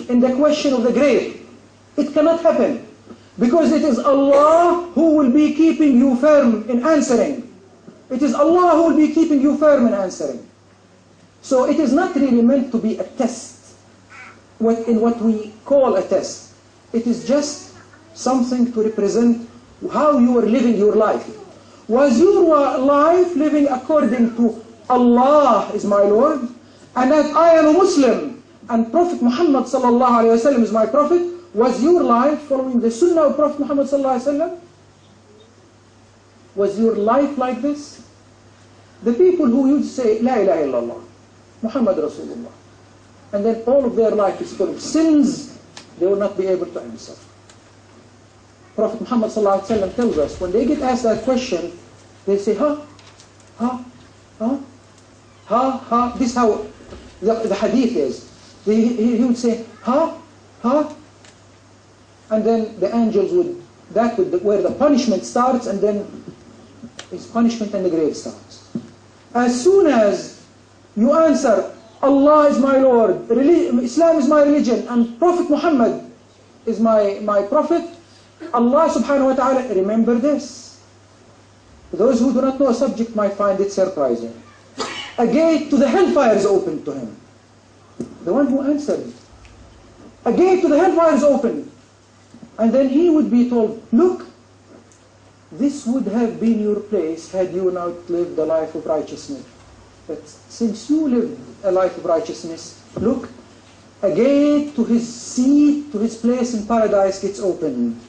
believe in the question of the grave. It cannot happen. Because it is Allah who will be keeping you firm in answering. It is Allah who will be keeping you firm in answering. So it is not really meant to be a test, in what we call a test. It is just something to represent how you are living your life. Was your life living according to Allah is my Lord, and that I am a Muslim, and Prophet Muhammad sallallahu alayhi wa sallam is my Prophet? Was your life following the Sunnah of Prophet Muhammad sallallahu alayhi wa sallam? Was your life like this? The people who would say, La ilaha illallah, Muhammad Rasulullah, and then all of their life is full of sins, they will not be able to answer. Prophet Muhammad sallallahu alayhi wa sallam tells us, when they get asked that question, they say, ha, ha, ha, ha, ha. This is how the hadith is. He would say, ha, ha, and then the angels would, where the punishment starts, and then his punishment and the grave starts. As soon as you answer, Allah is my Lord, Islam is my religion, and Prophet Muhammad is my Prophet, Allah subhanahu wa ta'ala, remember this. Those who do not know a subject might find it surprising. A gate to the hellfire is open to him. The one who answered. A gate to the hellfire is open. And then he would be told, look, this would have been your place had you not lived a life of righteousness. But since you lived a life of righteousness, look, a gate to his seat, to his place in paradise gets opened.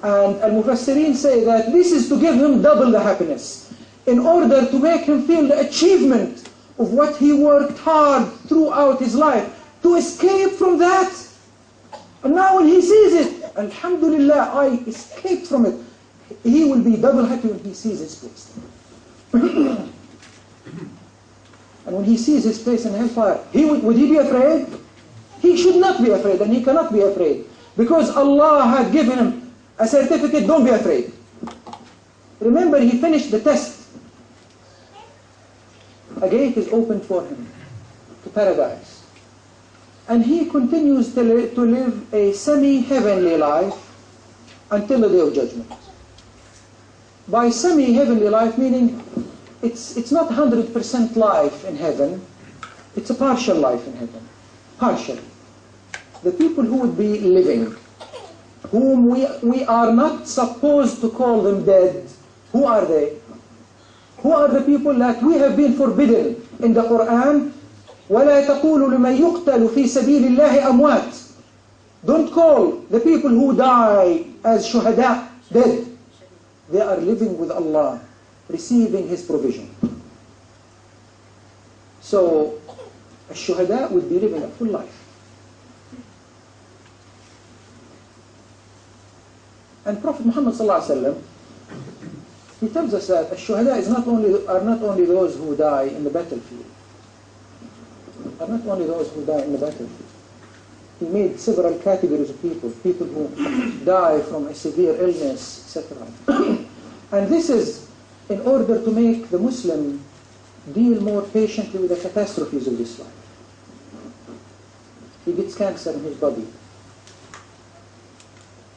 And Al-Mufassirin say that this is to give him double the happiness, in order to make him feel the achievement of what he worked hard throughout his life, to escape from that. And now when he sees it, Alhamdulillah, I escaped from it. He will be double happy when he sees his place. And when he sees his place in hellfire, would he be afraid? He should not be afraid, and he cannot be afraid. Because Allah had given him a certificate, don't be afraid. Remember, he finished the test. A gate is opened for him to paradise. And he continues to live a semi-heavenly life until the Day of Judgment. By semi-heavenly life, meaning it's not 100% life in heaven, it's a partial life in heaven. Partial. The people who would be living, whom we are not supposed to call them dead, who are they? Who are the people that we have been forbidden in the Quran? وَلَا تَقُولُوا لِمَنْ يُقْتَلُ فِي سَبِيلِ اللَّهِ أَمْوَاتٍ. Don't call the people who die as shuhada, dead. They are living with Allah, receiving His provision. So, a shuhada would be living a full life. And Prophet Muhammad sallallahu alaihi wasallam, he tells us that ash-shuhada are not only those who die in the battlefield. Are not only those who die in the battlefield. He made several categories of people. People who die from a severe illness, etc. And this is in order to make the Muslim deal more patiently with the catastrophes of this life. He gets cancer in his body.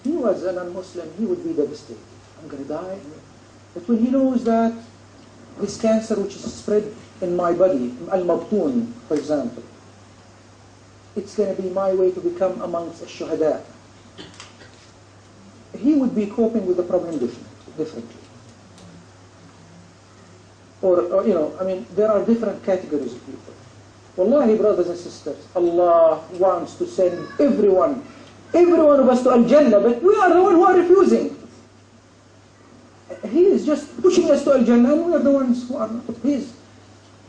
He was a non-Muslim, he would be devastated. I'm going to die. But when he knows that this cancer which is spread in my body, al-mabtoon, for example, it's going to be my way to become amongst ash-shuhada, he would be coping with the problem differently. Or, there are different categories of people. Wallahi, brothers and sisters, Allah wants to send every one of us to Al-Jannah, but we are the ones who are refusing. He is just pushing us to Al-Jannah, and we are the ones who are not.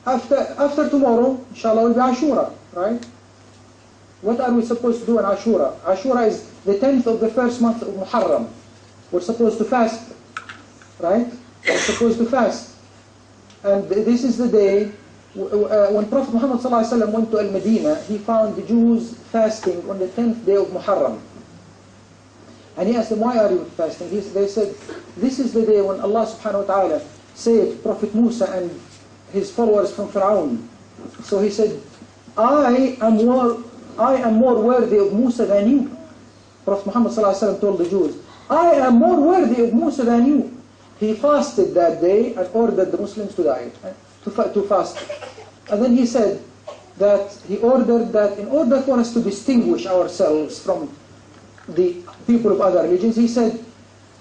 After tomorrow, inshallah, will be Ashura, right? What are we supposed to do on Ashura? Ashura is the 10th of the first month of Muharram. We're supposed to fast, right? We're supposed to fast. And this is the day when Prophet Muhammad ﷺ went to Al-Medina, he found the Jews fasting on the 10th day of Muharram. And he asked them, why are you fasting? They said, this is the day when Allah subhanahu wa ta'ala saved Prophet Musa and his followers from Fir'aun. So he said, I am more I am more worthy of Musa than you. Prophet Muhammad ﷺ told the Jews, I am more worthy of Musa than you. He fasted that day and ordered the Muslims to diet, to fast. And then he said that he ordered that in order for us to distinguish ourselves from the people of other religions, he said,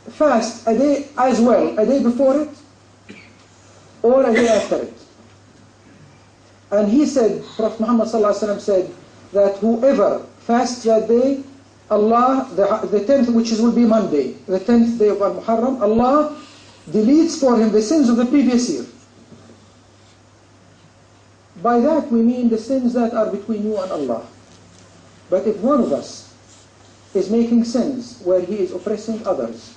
fast a day as well, a day before it or a day after it. And he said, Prophet Muhammad ﷺ said that whoever fasts that day, Allah, the 10th, which will be Monday, the 10th day of Al-Muharram, Allah deletes for him the sins of the previous year. By that we mean the sins that are between you and Allah. But if one of us is making sins where he is oppressing others,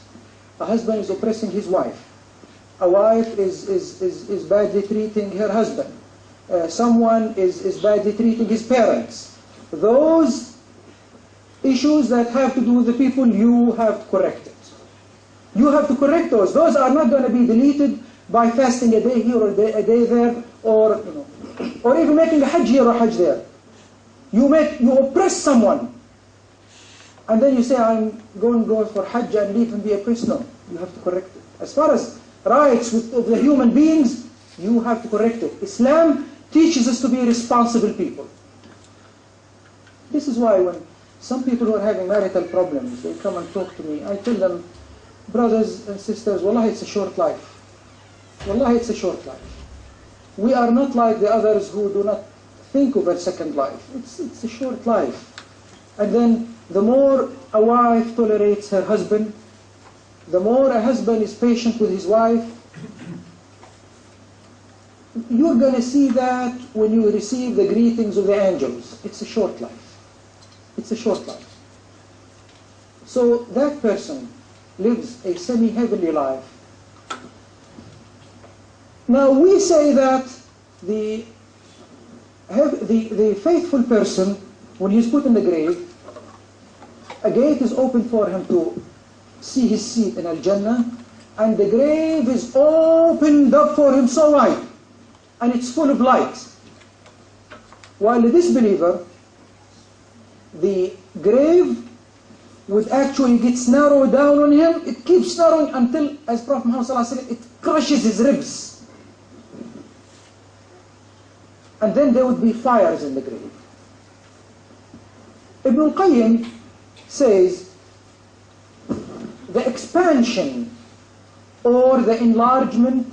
a husband is oppressing his wife, a wife is badly treating her husband, someone is badly treating his parents, those issues that have to do with the people, you have to correct it. You have to correct those. Those are not going to be deleted by fasting a day here or a day there, or or even making a hajj here or hajj there. You oppress someone, and then you say, I'm going to go for hajj and leave and be oppressed. No, you have to correct it. As far as rights of the human beings, you have to correct it. Islam teaches us to be responsible people. This is why when some people who are having marital problems, they come and talk to me, I tell them, brothers and sisters, wallahi, it's a short life. Wallahi, it's a short life. We are not like the others who do not think of a second life. It's a short life. And then the more a wife tolerates her husband, the more a husband is patient with his wife, you're going to see that when you receive the greetings of the angels. It's a short life. It's a short life. So that person lives a semi-heavenly life. Now we say that the faithful person, when he's put in the grave, a gate is open for him to see his seat in Al-Jannah, and the grave is opened up for him so wide, and it's full of light. While the disbeliever, the grave would actually get narrowed down on him. It keeps narrowing until, as Prophet Muhammad ﷺ, it crushes his ribs. And then there would be fires in the grave. Ibn al-Qayyim says, the expansion or the enlargement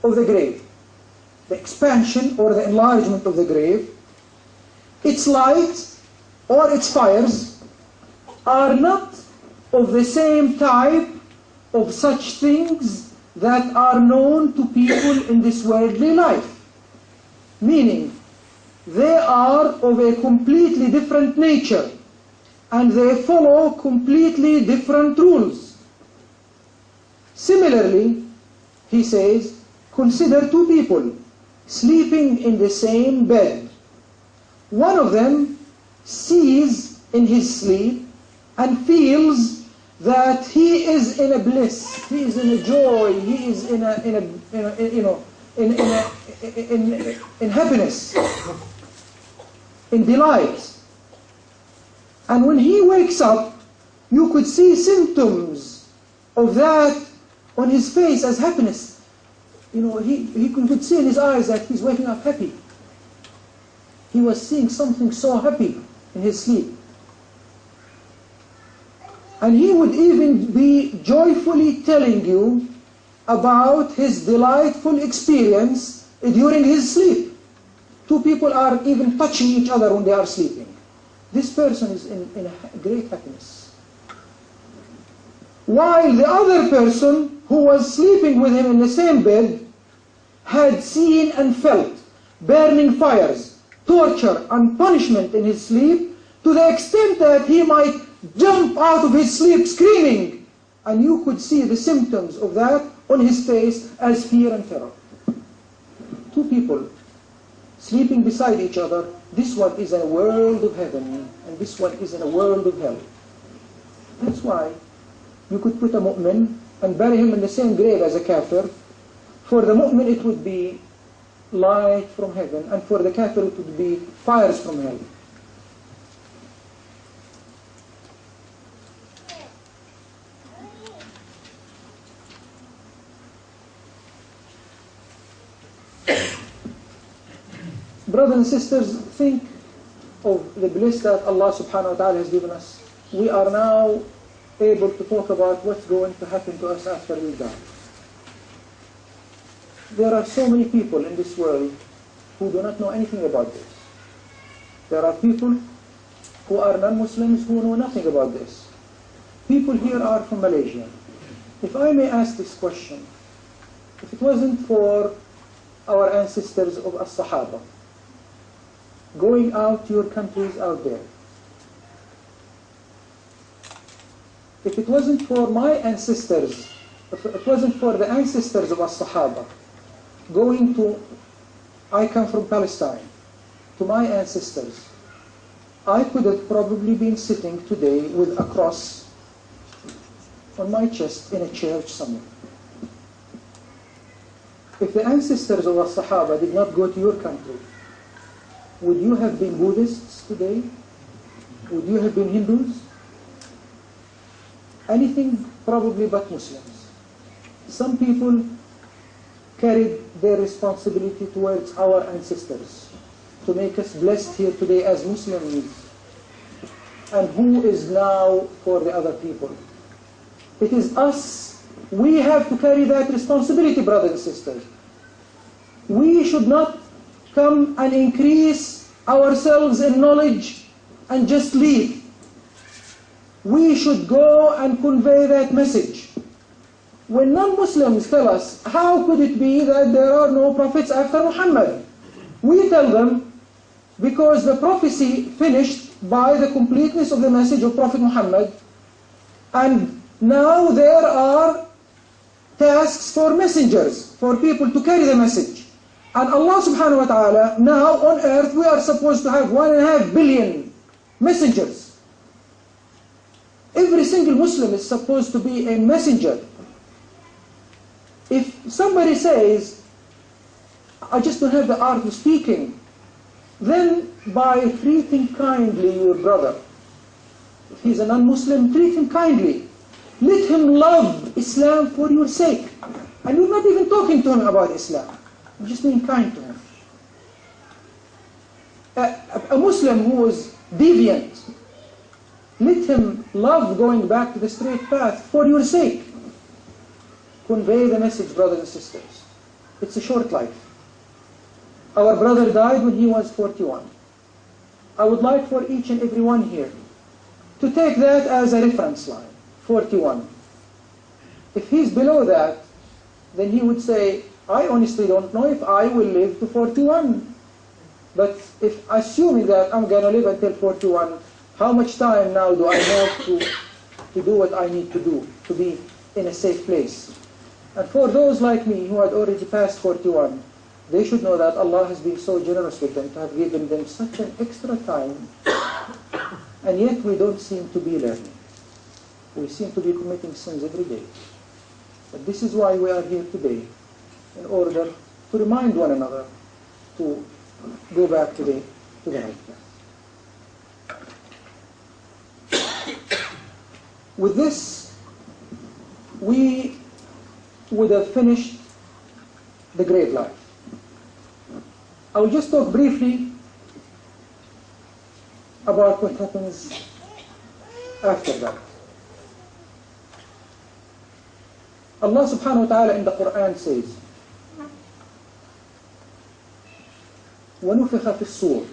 of the grave, the expansion or the enlargement of the grave, its light or its fires are not of the same type of such things that are known to people in this worldly life. Meaning, they are of a completely different nature, and they follow completely different rules. Similarly, he says, consider two people sleeping in the same bed. One of them sees in his sleep and feels that he is in a bliss, he is in a joy, he is in happiness, in delight. And when he wakes up, you could see symptoms of that on his face as happiness. He could see in his eyes that he's waking up happy. He was seeing something so happy in his sleep. And he would even be joyfully telling you about his delightful experience during his sleep. Two people are even touching each other when they are sleeping. This person is in great happiness. While the other person who was sleeping with him in the same bed had seen and felt burning fires, torture and punishment in his sleep, to the extent that he might jump out of his sleep screaming, and you could see the symptoms of that on his face as fear and terror. Two people sleeping beside each other, this one is in a world of heaven, and this one is in a world of hell. That's why you could put a mu'min and bury him in the same grave as a kafir. For the mu'min it would be light from heaven, and for the kafir it would be fires from hell. brothers and sisters, think of the bliss that Allah subhanahu wa ta'ala has given us. We are now able to talk about what's going to happen to us after we die. There are so many people in this world who do not know anything about this. There are people who are non-Muslims who know nothing about this. People here are from Malaysia. If I may ask this question, if it wasn't for our ancestors of as-Sahaba going out to your countries out there, if it wasn't for my ancestors, if it wasn't for the ancestors of as-Sahaba going to, I come from Palestine, to my ancestors, I could have probably been sitting today with a cross on my chest in a church somewhere. If the ancestors of as-Sahaba did not go to your country, would you have been Buddhists today? Would you have been Hindus? Anything probably but Muslims. Some people carried their responsibility towards our ancestors to make us blessed here today as Muslims. And who is now for the other people? It is us. We have to carry that responsibility, brothers and sisters. We should not come and increase ourselves in knowledge and just leave. We should go and convey that message. When non-Muslims tell us, how could it be that there are no prophets after Muhammad? We tell them, because the prophecy finished by the completeness of the message of Prophet Muhammad, and now there are tasks for messengers, for people to carry the message. And Allah subhanahu wa ta'ala, now on earth we are supposed to have 1.5 billion messengers. Every single Muslim is supposed to be a messenger. If somebody says, I just don't have the art of speaking, then by treating kindly your brother, if he's a non-Muslim, treat him kindly. Let him love Islam for your sake. And you're not even talking to him about Islam. You're just being kind to him. A Muslim who is deviant, let him love going back to the straight path for your sake. Convey the message, brothers and sisters. It's a short life. Our brother died when he was 41. I would like for each and every one here to take that as a reference line, 41. If he's below that, then he would say, I honestly don't know if I will live to 41. But if assuming that I'm going to live until 41, how much time now do I have to do what I need to do, to be in a safe place? And for those like me who had already passed 41, they should know that Allah has been so generous with them to have given them such an extra time, and yet we don't seem to be learning. We seem to be committing sins every day. But this is why we are here today, in order to remind one another to go back to the right path. With this, we would have finished the great life. I will just talk briefly about what happens after that. Allah subhanahu wa ta'ala in the Quran says, وَنُفِخَ فِي الصُّورِ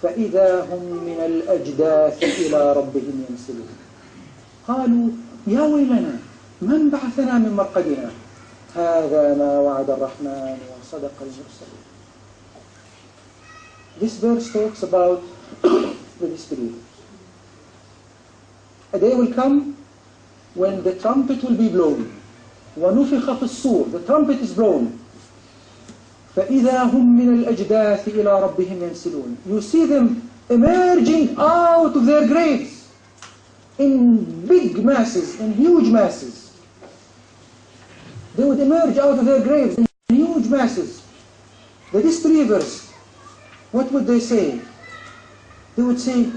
فَإِذَا هُمْ مِنَ الْأَجْدَاثِ إِلَىٰ رَبِّهِمْ يَنْسِلُونَ قالوا يا ويلنا من بعثنا من مرقدنا هذا ما وعد الرحمن وصدق المرسلون. This verse talks about the disbelievers. A day will come when the trumpet will be blown. وَنُفِخَ فِي الصُّورِ, the trumpet is blown. فَإِذَا هُمْ مِنَ الْأَجْدَاثِ إِلَىٰ رَبِّهِمْ يَنْسِلُونَ. You see them emerging out of their graves in big masses, in huge masses. They would emerge out of their graves in huge masses. The disbelievers, what would they say? They would say,